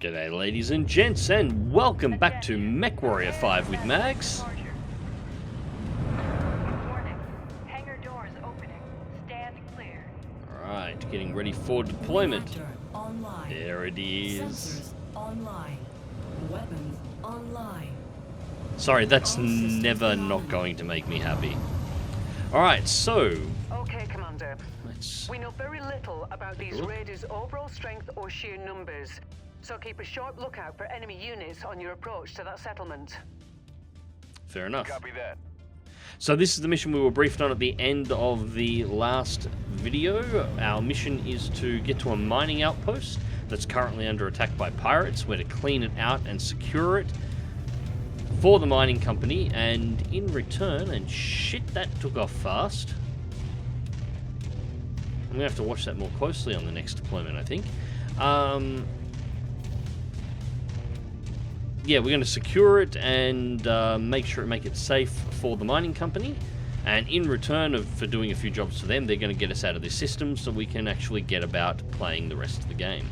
G'day ladies and gents, and welcome back to Mechwarrior 5 with Mags. Alright, getting ready for deployment. There it is. Sorry, that's never not going to make me happy. Alright, so... Okay, Commander. We know very little about these raiders' overall strength or sheer numbers. So keep a sharp lookout for enemy units on your approach to that settlement. Fair enough. Copy that. So this is the mission we were briefed on at the end of the last video. Our mission is to get to a mining outpost that's currently under attack by pirates. We're to clean it out and secure it for the mining company, and in return, and shit, that took off fast. I'm gonna have to watch that more closely on the next deployment, I think. Yeah, we're going to secure it and make it safe for the mining company. And in return for doing a few jobs for them, they're going to get us out of this system so we can actually get about playing the rest of the game.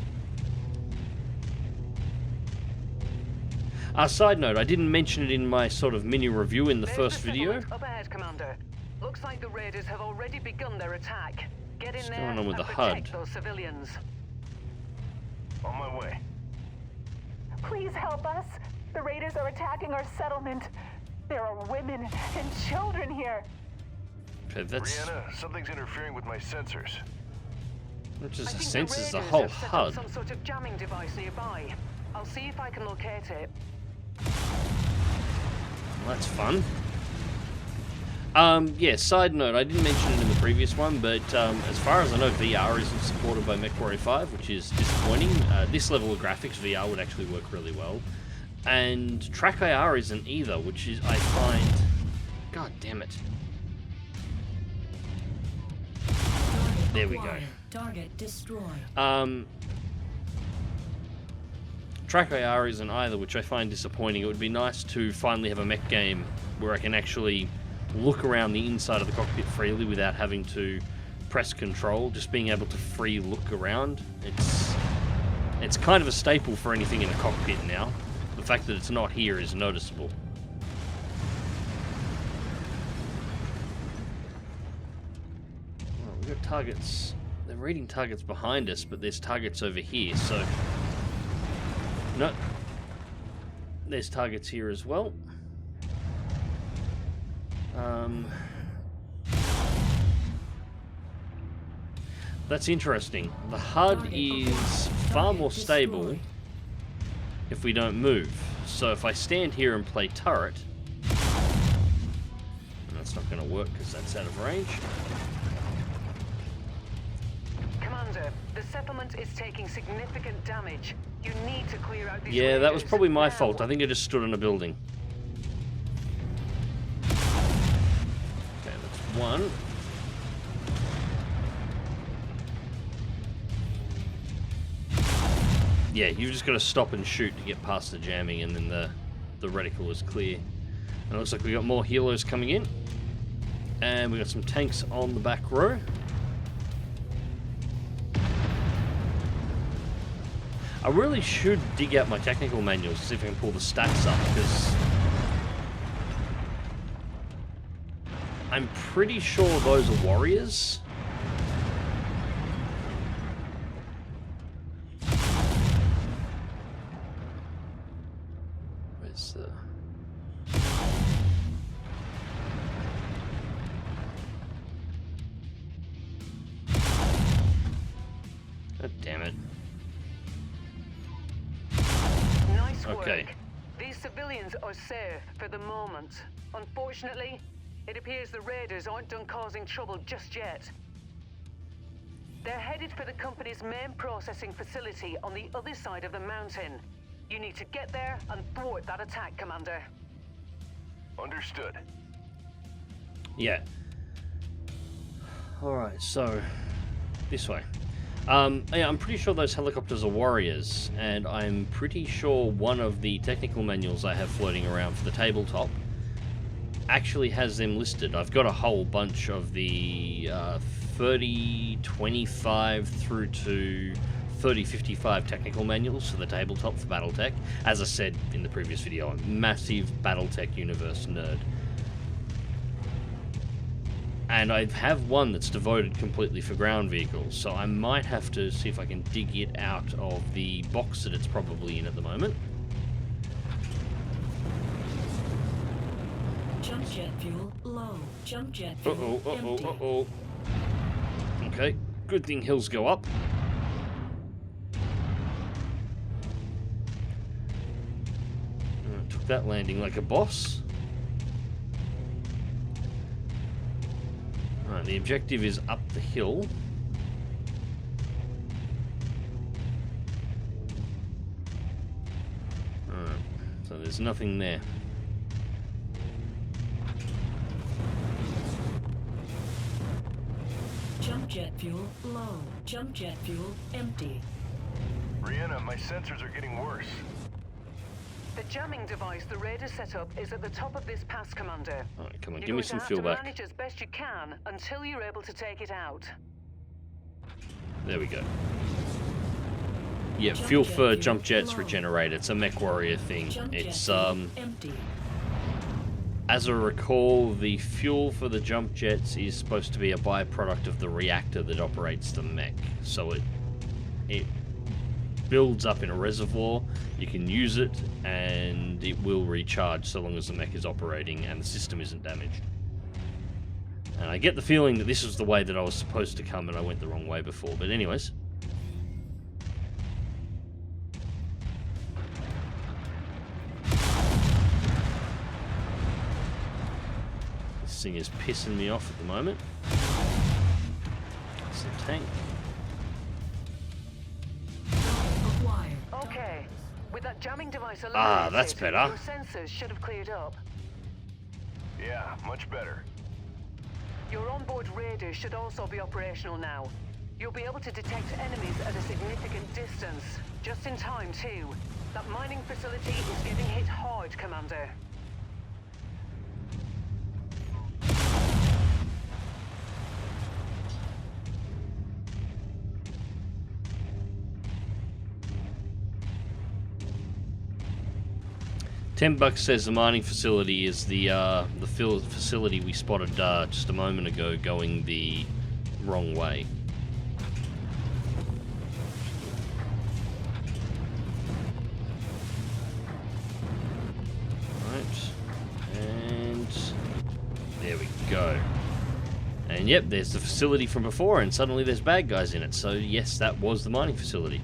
Side note, I didn't mention it in my sort of mini review in the first video. Up ahead, Commander. Looks like the raiders have already begun their attack. Get in there going on with and the protect HUD? those civilians. On my way. Please help us. The raiders are attacking our settlement. There are women and children here. Okay, that's... Brianna, something's interfering with my sensors. Not just I the think sensors, the raiders whole have set up HUD. some sort of jamming device nearby. I'll see if I can locate it. Well, that's fun. Yeah, side note, I didn't mention it in the previous one, but as far as I know, VR isn't supported by Mechwarrior 5, which is disappointing. This level of graphics, VR would actually work really well. And TrackIR isn't either, which is, I find... God damn it. There we go. Target destroyed. TrackIR isn't either, which I find disappointing. It would be nice to finally have a mech game where I can actually look around the inside of the cockpit freely without having to press control, just being able to free look around. It's kind of a staple for anything in a cockpit now. The fact that it's not here is noticeable. Well, we've got targets. They're reading targets behind us, but there's targets over here, so... No. There's targets here as well. That's interesting. The HUD is far more stable if we don't move. So if I stand here and play turret, that's not going to work because that's out of range. Commander, the settlement is taking significant damage. You need to clear out these Yeah, that was raiders probably my now. fault. I think I just stood on a building. Okay, that's one. Yeah, you've just got to stop and shoot to get past the jamming, and then the reticle is clear. And it looks like we got more helos coming in. And we got some tanks on the back row. I really should dig out my technical manuals to see if I can pull the stats up, because I'm pretty sure those are warriors. Where's the... God damn it. Nice work. Okay. These civilians are safe for the moment. Unfortunately, it appears the raiders aren't done causing trouble just yet. They're headed for the company's main processing facility on the other side of the mountain. You need to get there and thwart that attack, Commander. Understood. Yeah. Alright, so this way. Yeah, I'm pretty sure those helicopters are warriors, and I'm pretty sure one of the technical manuals I have floating around for the tabletop actually has them listed. I've got a whole bunch of the 3025 through to 3055 technical manuals for the tabletop for Battletech. As I said in the previous video, I'm a massive Battletech universe nerd. And I have one that's devoted completely for ground vehicles, so I might have to see if I can dig it out of the box that it's probably in at the moment. Jump jet fuel low. Jump jet fuel empty. Okay, good thing hills go up. Took that landing like a boss. Alright, the objective is up the hill. Alright, so there's nothing there. Jump jet fuel low. Jump jet fuel empty. Brianna, my sensors are getting worse. The jamming device the Raiders set up is at the top of this pass, Commander. Alright, come on, You're give me going to some have fuel to back. manage as best you can until you're able to take it out. There we go. Yeah, fuel for jump jets regenerate. It's a Mechwarrior thing. It's empty. as I recall, the fuel for the jump jets is supposed to be a byproduct of the reactor that operates the mech. So it builds up in a reservoir, you can use it, and it will recharge so long as the mech is operating and the system isn't damaged. And I get the feeling that this was the way that I was supposed to come and I went the wrong way before, but anyways. This thing is pissing me off at the moment. It's a tank. Okay, with that jamming device eliminated, that's better. your sensors should have cleared up. Yeah, much better. Your onboard radars should also be operational now. You'll be able to detect enemies at a significant distance. Just in time, too. That mining facility is getting hit hard, Commander. $10 says the mining facility is the facility we spotted just a moment ago going the wrong way. Right, and there we go. And yep, there's the facility from before, and suddenly there's bad guys in it. So yes, that was the mining facility.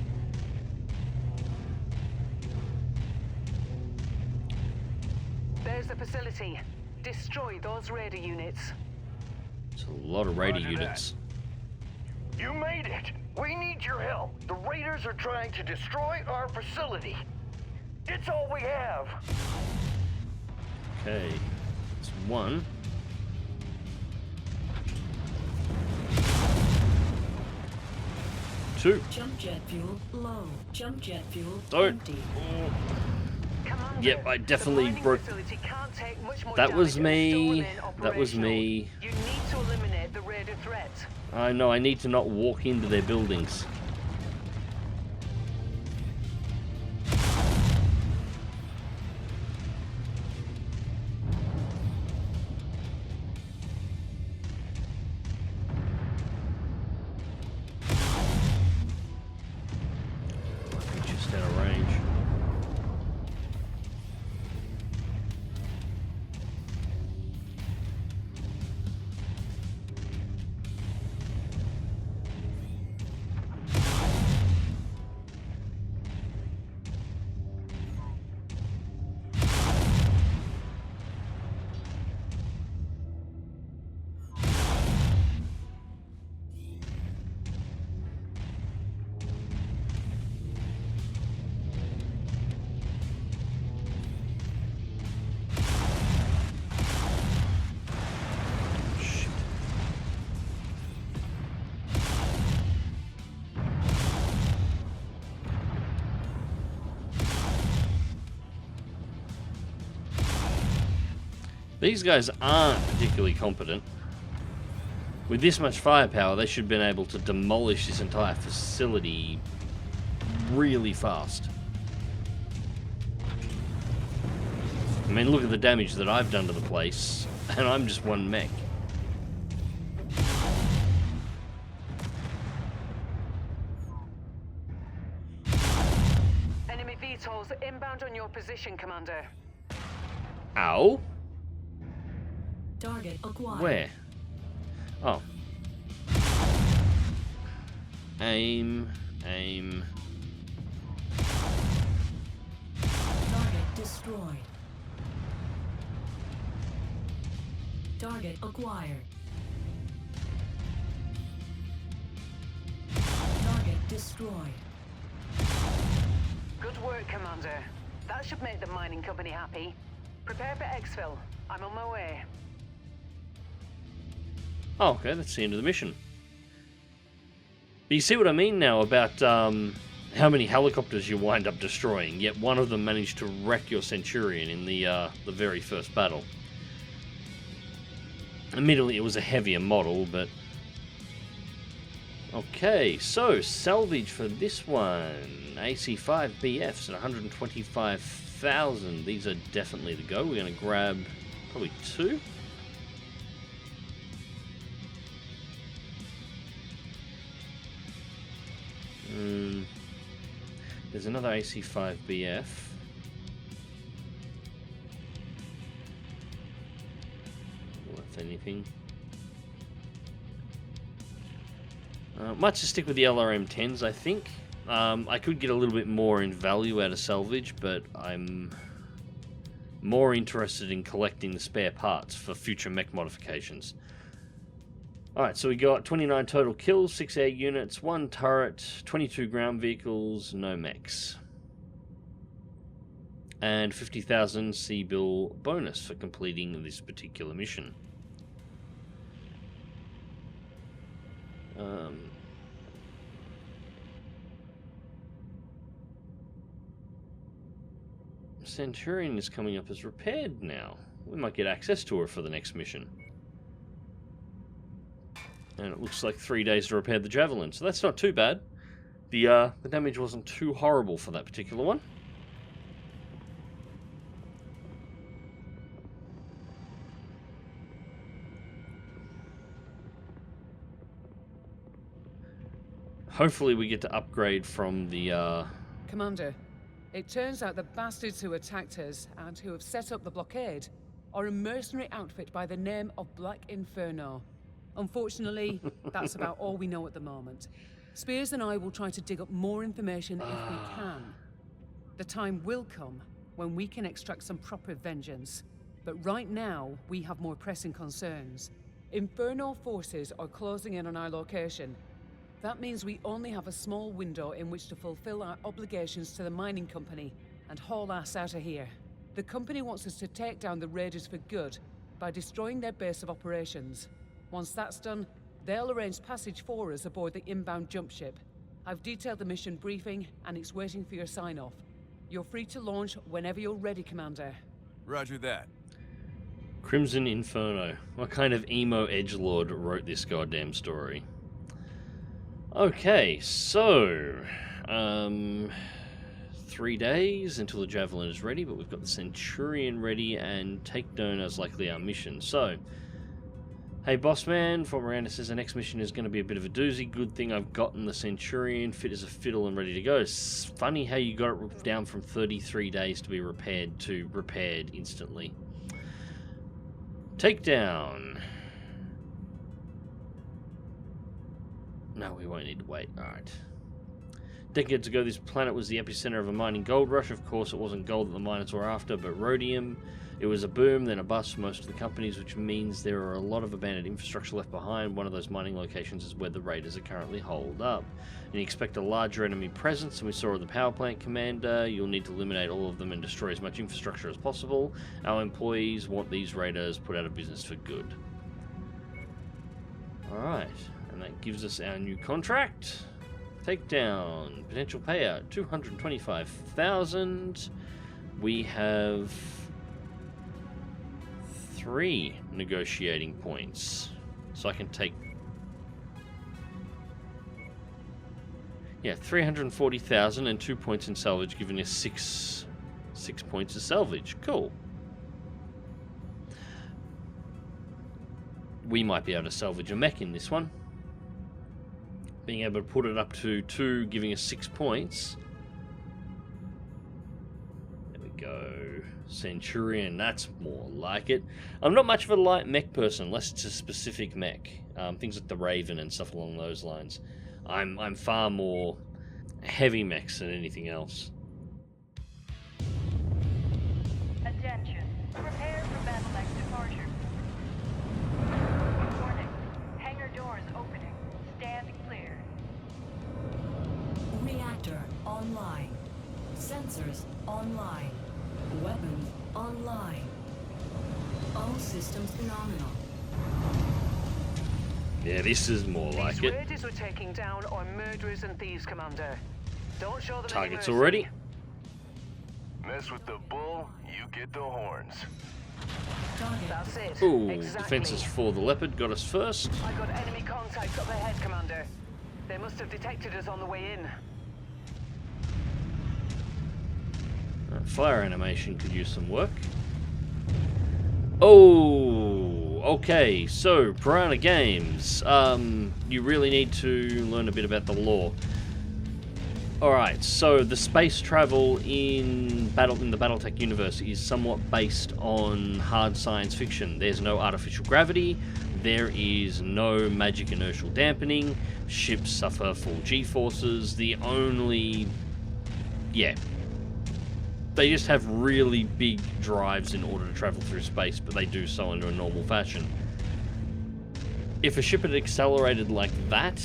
There's the facility. Destroy those radar units. It's a lot of radar Roger units. You made it! We need your help. The Raiders are trying to destroy our facility. It's all we have. Okay, it's one. Two. Jump jet fuel low. Jump jet fuel Don't. empty. Commander, Yep, I definitely the mining broke. facility can't take much more That was damage and me. still remain That was operational. me. You need to eliminate the raider threat. I know, I need to not walk into their buildings. Just out of range. These guys aren't particularly competent. With this much firepower, they should have been able to demolish this entire facility really fast. I mean, look at the damage that I've done to the place, and I'm just one mech. Enemy VTOLs inbound on your position, Commander. Ow? Target acquired. Where? Oh. Aim. Target destroyed. Target acquired. Target destroyed. Good work, Commander. That should make the mining company happy. Prepare for exfil. I'm on my way. Oh, okay, that's the end of the mission. But you see what I mean now about how many helicopters you wind up destroying, yet one of them managed to wreck your Centurion in the very first battle. Admittedly, it was a heavier model, but... Okay, so, salvage for this one. AC5 BFs at 125,000. These are definitely the go. We're going to grab probably 2. There's another AC5 BF. Worth anything. Might just stick with the LRM-10s, I think. I could get a little bit more in value out of salvage, but I'm more interested in collecting the spare parts for future mech modifications. Alright, so we got 29 total kills, 6 air units, 1 turret, 22 ground vehicles, no mechs. And 50,000 C-bill bonus for completing this particular mission. Centurion is coming up as repaired now. We might get access to her for the next mission. And it looks like 3 days to repair the Javelin, so that's not too bad. The damage wasn't too horrible for that particular one. Hopefully we get to upgrade from the, Commander, it turns out the bastards who attacked us and who have set up the blockade are a mercenary outfit by the name of Black Inferno. Unfortunately, that's about all we know at the moment. Spears and I will try to dig up more information if we can. The time will come when we can extract some proper vengeance. But right now, we have more pressing concerns. Inferno forces are closing in on our location. That means we only have a small window in which to fulfill our obligations to the mining company and haul ass out of here. The company wants us to take down the raiders for good by destroying their base of operations. Once that's done, they'll arrange passage for us aboard the inbound jump ship. I've detailed the mission briefing and it's waiting for your sign-off. You're free to launch whenever you're ready, Commander. Roger that. Crimson Inferno. What kind of emo edgelord wrote this goddamn story? Okay, so 3 days until the Javelin is ready, but we've got the Centurion ready, and takedown is likely our mission. So, hey boss man, Fort Miranda says the next mission is going to be a bit of a doozy. Good thing I've gotten the Centurion fit as a fiddle and ready to go. It's funny how you got it down from 33 days to be repaired to repaired instantly. Takedown. No, we won't need to wait. Alright. Decades ago, this planet was the epicenter of a mining gold rush. Of course, it wasn't gold that the miners were after, but rhodium. It was a boom, then a bust for most of the companies, which means there are a lot of abandoned infrastructure left behind. One of those mining locations is where the raiders are currently holed up. And you expect a larger enemy presence, and we saw at the power plant, Commander. You'll need to eliminate all of them and destroy as much infrastructure as possible. Our employees want these raiders put out of business for good. Alright. And that gives us our new contract. Takedown. Potential payout. 225,000. We have 3 negotiating points. So I can take Yeah, 340,000 and 2 points in salvage, giving us six points of salvage. Cool. We might be able to salvage a mech in this one. Being able to put it up to 2, giving us 6 points. There we go. Centurion, that's more like it. I'm not much of a light mech person, unless it's a specific mech. Things like the Raven and stuff along those lines. I'm far more heavy mechs than anything else. Attention. Prepare for battle departure. Warning. Hangar doors opening. Stand clear. Reactor online. Sensors online. Weapons online. All systems nominal. Yeah, this is more like These it. raiders we're taking down are murderers and thieves, Commander. Don't show them any Targets mercy. already. Mess with the bull, you get the horns. Target. That's it. Ooh, exactly. defenses for the Leopard got us first. I got enemy contacts up ahead, Commander. They must have detected us on the way in. Fire animation could use some work. Oh, okay. So, Piranha Games. You really need to learn a bit about the lore. Alright, so the space travel in the Battletech universe is somewhat based on hard science fiction. There's no artificial gravity, there is no magic inertial dampening, ships suffer full G-forces, the only... yeah. They just have really big drives in order to travel through space, but they do so in a normal fashion. If a ship had accelerated like that,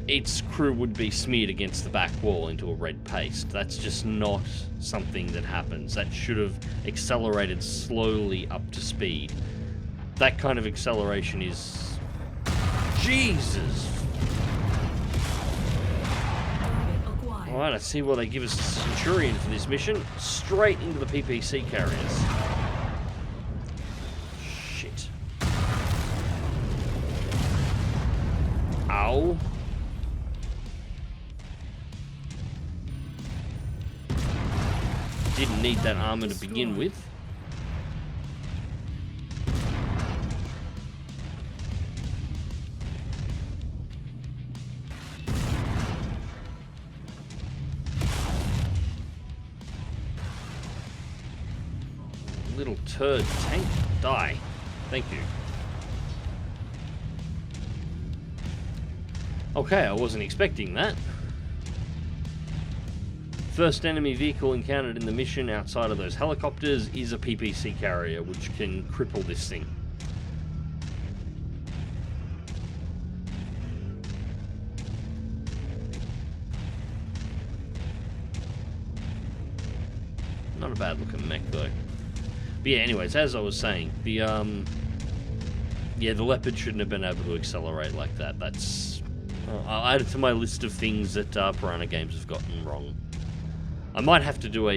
its crew would be smeared against the back wall into a red paste. That's just not something that happens. That should have accelerated slowly up to speed. That kind of acceleration is... Jesus! Alright, I see why they give us a Centurion for this mission. Straight into the PPC carriers. Shit. Ow. Didn't need that armor to begin with. Little turd tank, die. Thank you. Okay, I wasn't expecting that. First enemy vehicle encountered in the mission outside of those helicopters is a PPC carrier, which can cripple this thing. Not a bad looking mech though. But yeah, anyways, as I was saying, the Leopard shouldn't have been able to accelerate like that. That's I'll add it to my list of things that Piranha Games have gotten wrong. I might have to do a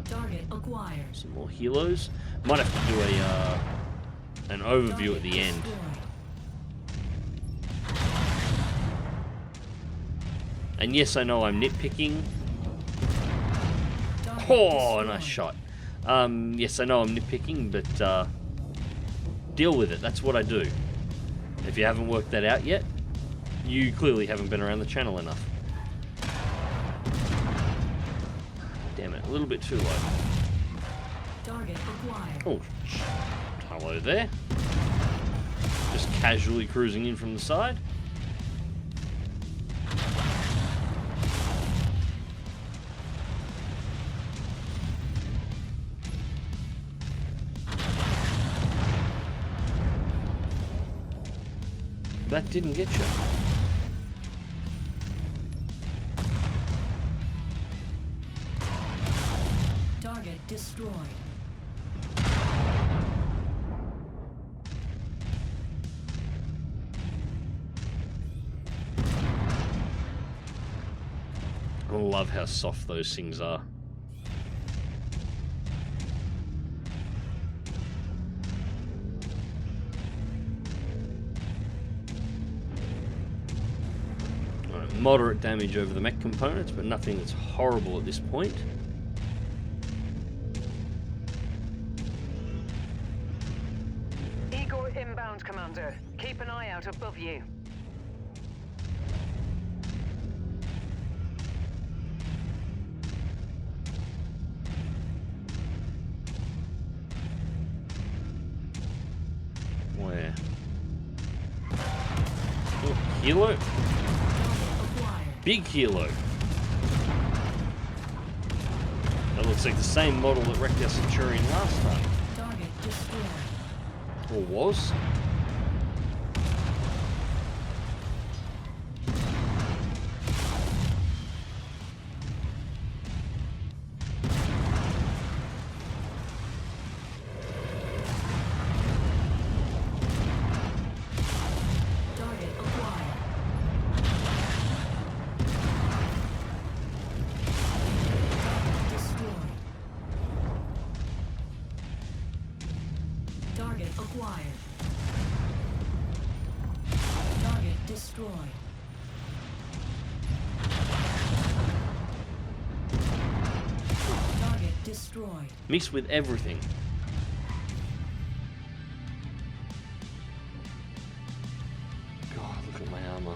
Target acquired. some more helos. Might have to do an overview at the end. And yes, I know I'm nitpicking. Oh, nice shot. Yes, I know I'm nitpicking, but deal with it. That's what I do. If you haven't worked that out yet, you clearly haven't been around the channel enough. Damn it, a little bit too low. Target acquired. Oh, hello there. Just casually cruising in from the side. That didn't get you. Target destroyed. I love how soft those things are. moderate damage over the mech components, but nothing that's horrible at this point. Igor inbound, Commander. Keep an eye out above you. Where? Oh, Kilo? Big Kilo. That looks like the same model that wrecked our Centurion last time. Target destroyed. Or was? Target acquired. Target destroyed. Target destroyed. Mixed with everything. God, look at my armor.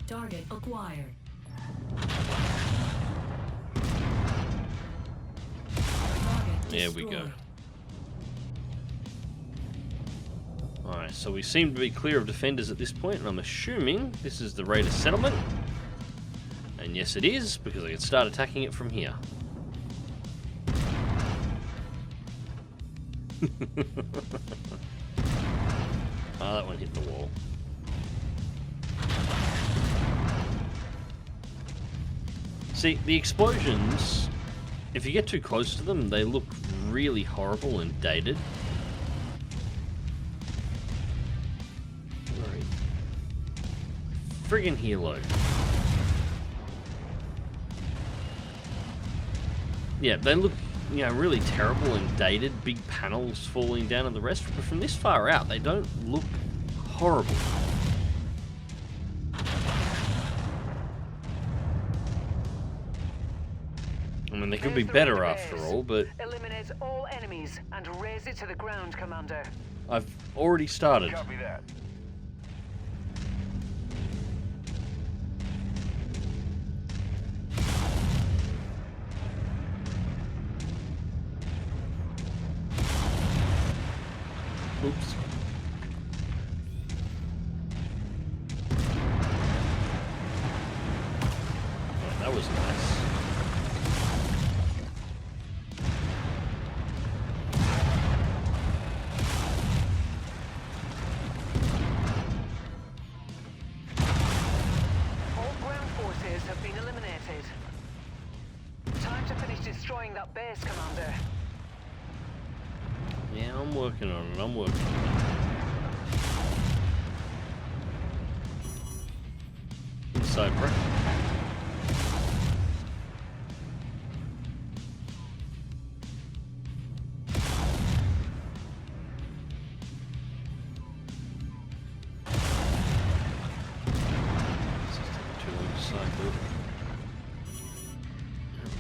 Target acquired. Target There we go. destroyed. Alright, so we seem to be clear of defenders at this point, and I'm assuming this is the Raider settlement. And yes, it is, because I can start attacking it from here. Ah, that one hit the wall. See, the explosions, if you get too close to them, they look really horrible and dated. Friggin' Hilo. Yeah, they look, you know, really terrible and dated, big panels falling down and the rest, but from this far out, they don't look horrible. I mean, they could be better after all, but Eliminate all enemies and raze it to the ground, Commander. I've already started. Copy that. Oops. Oh, that was nice. All ground forces have been eliminated. Time to finish destroying that base, Commander. Yeah, I'm working on it. I'm working on it. Inside break.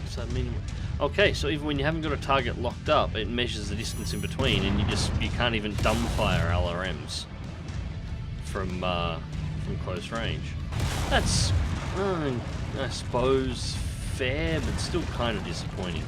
What's that mean? Okay, so even when you haven't got a target locked up, it measures the distance in between, and you can't even dumbfire LRMs from close range. That's, I suppose, fair, but still kind of disappointing.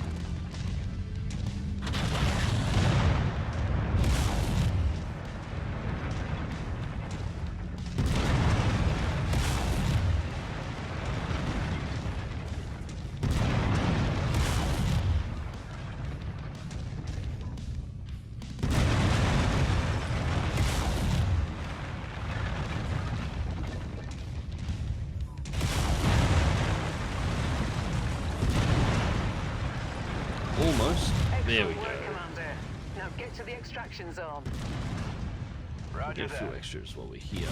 Almost. There we Excellent go. work, Commander. Now get to the extraction zone. Roger Get a few that. extras while we're here.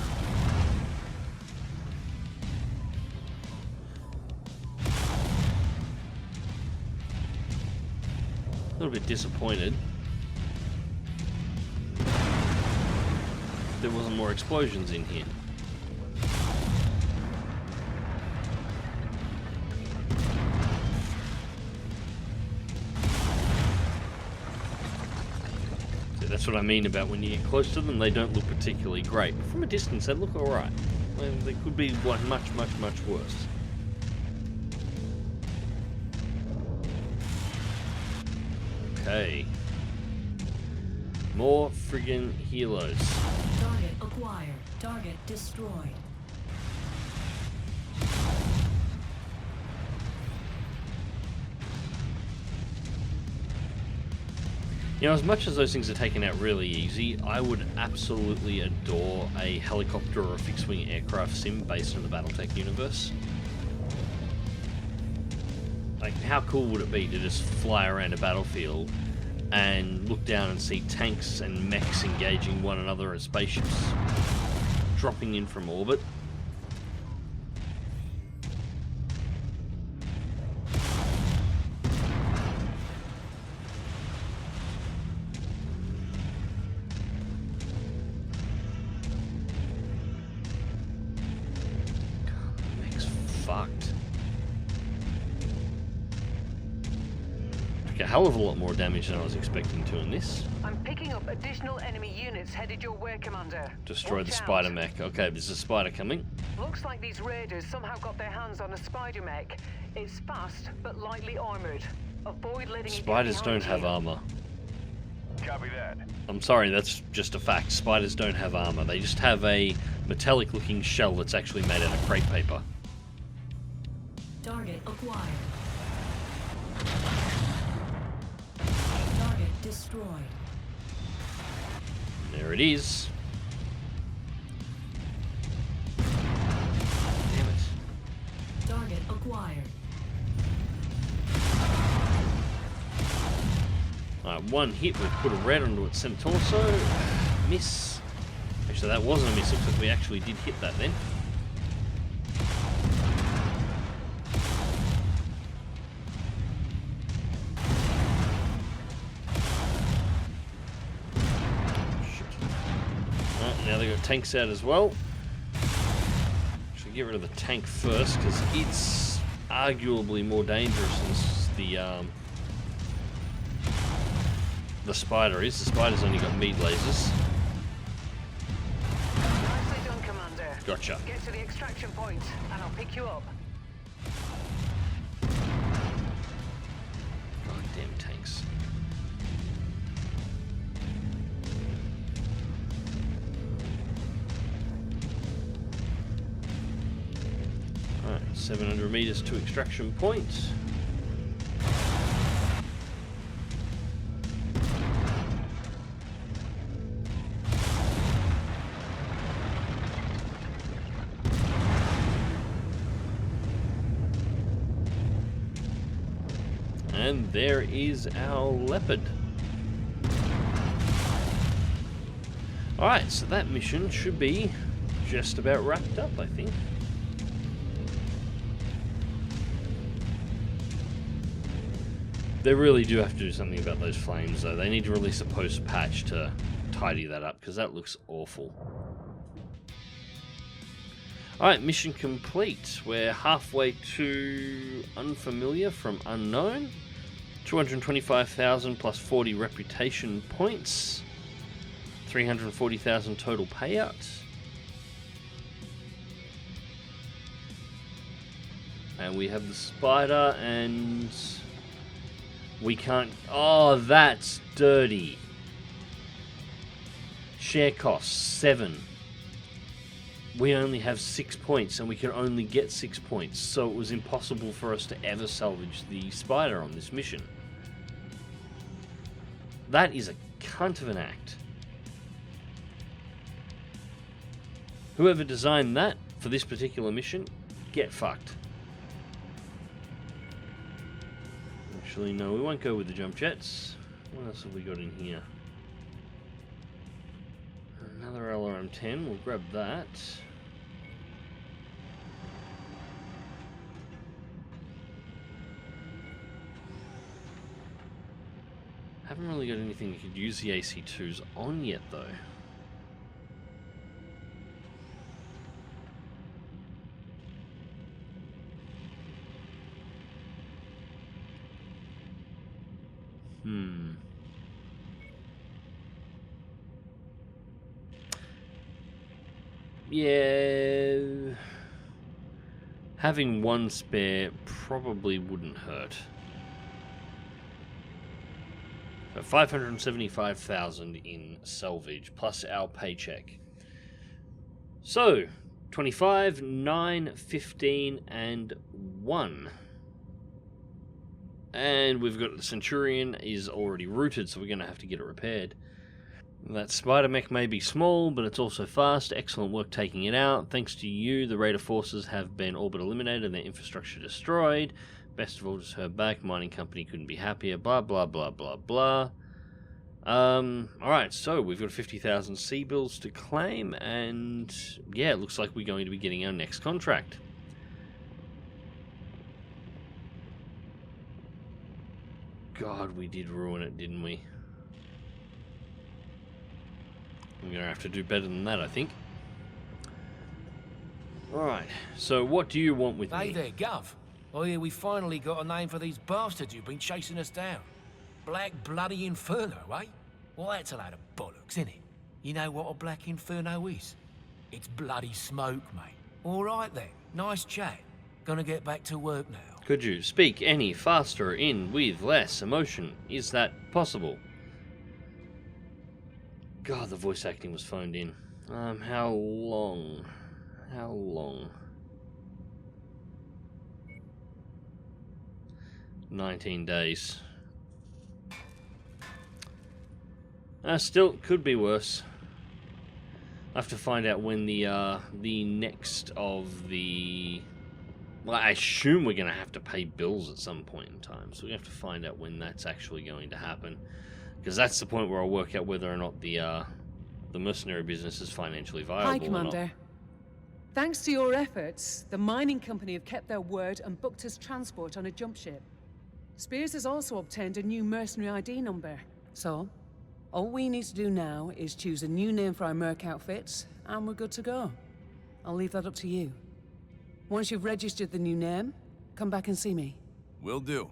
little bit disappointed. There wasn't more explosions in here. So that's what I mean about when you get close to them, they don't look particularly great. But from a distance, they look alright. Well, they could be much worse. Okay. More friggin' helos. Target acquired. Target destroyed. You know, as much as those things are taken out really easy, I would absolutely adore a helicopter or a fixed-wing aircraft sim based on the Battletech universe. Like, how cool would it be to just fly around a battlefield and look down and see tanks and mechs engaging one another as spaceships dropping in from orbit? God, the mech's fucked. A hell of a lot more damage than I was expecting to in this. I'm picking up additional enemy units headed your way, Commander. Destroy Watch the out. spider mech. Okay, there's a spider coming. Looks like these raiders somehow got their hands on a spider mech. It's fast, but lightly armored. Avoid letting it get Spiders behind don't have you. armor. Copy that. I'm sorry, that's just a fact. Spiders don't have armor. They just have a metallic looking shell that's actually made out of crepe paper. Target acquired. Target destroyed. There it is. Damn it. Target acquired. Alright, one hit, we've put a red onto its center torso. Miss. Actually, that wasn't a miss. Looks like we actually did hit that then. Now they've got tanks out as well. Should get rid of the tank first because it's arguably more dangerous than the spider is. The spider's only got meat lasers. Nicely done, Commander. Gotcha. Get to the extraction point, and I'll pick you up. Goddamn tanks. Alright, 700 meters to extraction point. And there is our leopard. Alright, so that mission should be just about wrapped up, I think. They really do have to do something about those flames, though. They need to release a post-patch to tidy that up, because that looks awful. Alright, mission complete. We're halfway to Unfamiliar from Unknown. 225,000 plus 40 reputation points. 340,000 total payout. And we have the spider, and we can't... Oh, that's dirty. Share costs 7. We only have 6 points, and we can only get 6 points, so it was impossible for us to ever salvage the spider on this mission. That is a cunt of an act. Whoever designed that for this particular mission, get fucked. Actually, no, we won't go with the jump jets. What else have we got in here? Another LRM-10, we'll grab that. Haven't really got anything that could use the AC2s on yet, though. Yeah, having one spare probably wouldn't hurt. So 575,000 in salvage plus our paycheck. So 25, 9, 15, and 1. And we've got the Centurion is already routed, so we're going to have to get it repaired. That spider mech may be small, but it's also fast. Excellent work taking it out. Thanks to you, the Raider forces have been orbit eliminated and their infrastructure destroyed. Best of all, just heard back. Mining company couldn't be happier. Blah, blah, blah, blah, blah. Alright, so we've got 50,000 sea bills to claim, and yeah, it looks like we're going to be getting our next contract. God, we did ruin it, didn't we? We're going to have to do better than that, I think. Alright, so what do you want with me? Hey there, Gov. Oh yeah, we finally got a name for these bastards who've been chasing us down. Black Bloody Inferno, eh? Well, that's a load of bollocks, isn't it? You know what a Black Inferno is? It's bloody smoke, mate. Alright then, nice chat. Gonna get back to work now. Could you speak any faster in with less emotion? Is that possible? God, the voice acting was phoned in. How long? How long? 19 days. Still, could be worse. I have to find out when the next of the... Well, I assume we're going to have to pay bills at some point in time, so we have to find out when that's actually going to happen. Because that's the point where I'll work out whether or not the mercenary business is financially viable. Hi, Commander. Thanks to your efforts, the mining company have kept their word and booked us transport on a jump ship. Spears has also obtained a new mercenary ID number. So, all we need to do now is choose a new name for our merc outfits, and we're good to go. I'll leave that up to you. Once you've registered the new name, come back and see me. Will do.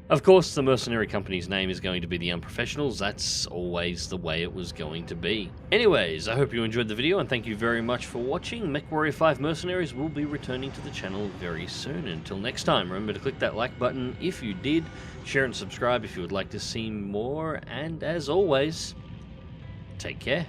Of course, the mercenary company's name is going to be the Unprofessionals. That's always the way it was going to be. Anyways, I hope you enjoyed the video, and thank you very much for watching. Mechwarrior 5 Mercenaries will be returning to the channel very soon. Until next time, remember to click that like button if you did, share and subscribe if you would like to see more, and as always, take care.